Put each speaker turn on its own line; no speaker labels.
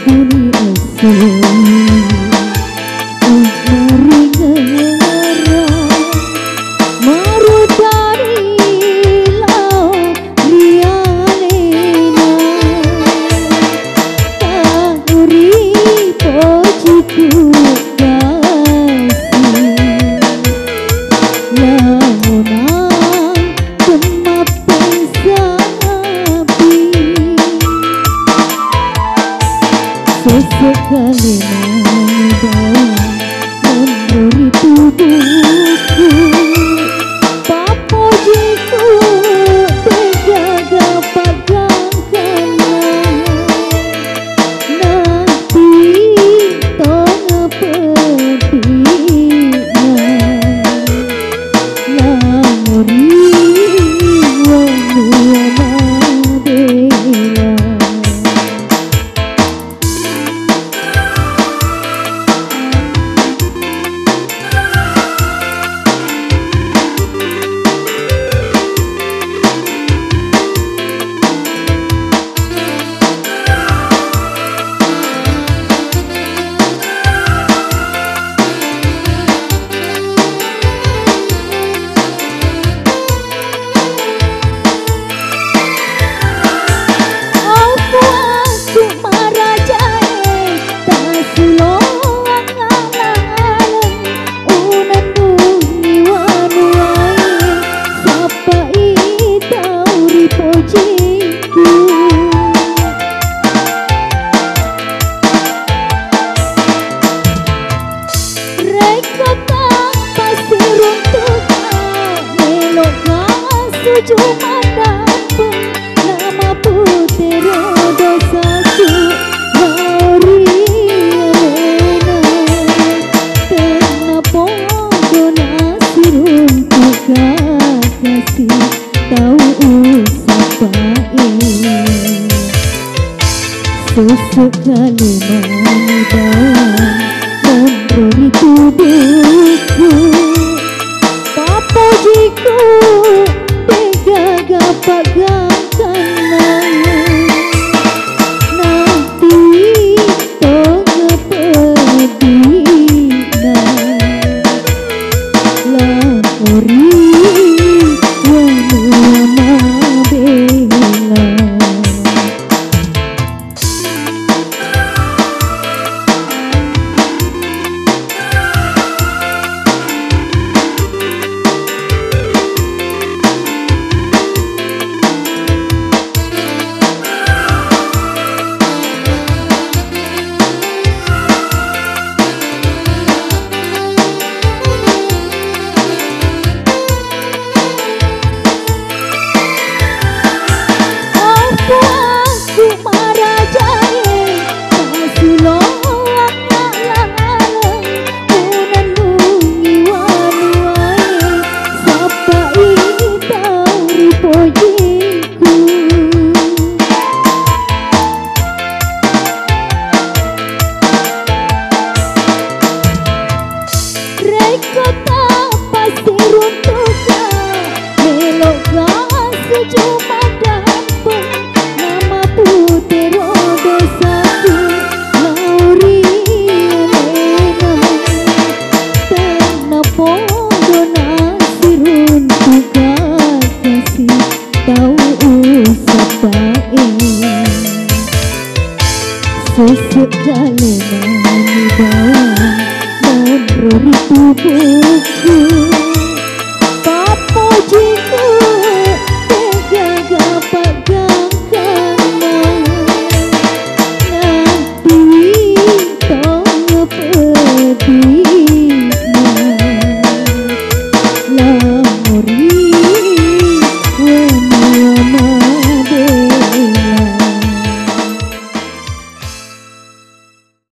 Kuni asal sesekali membawa memberi tubuhku papojiku terjaga pagangkan nanti tona petina lamuri wanua madela. Cuma dapat nama putera dosaku Mariana Kenapa donasi untuk kasih tahu usapain sesekali membawa memberi tubuhku papojiku pagangkan nanti tengah pedina lapori wanua madela. Cuma dapat nama putera dosaku Lauriana Kenapa donasi untuk kasih tahu usapain sesekali membawa memberi tubuhku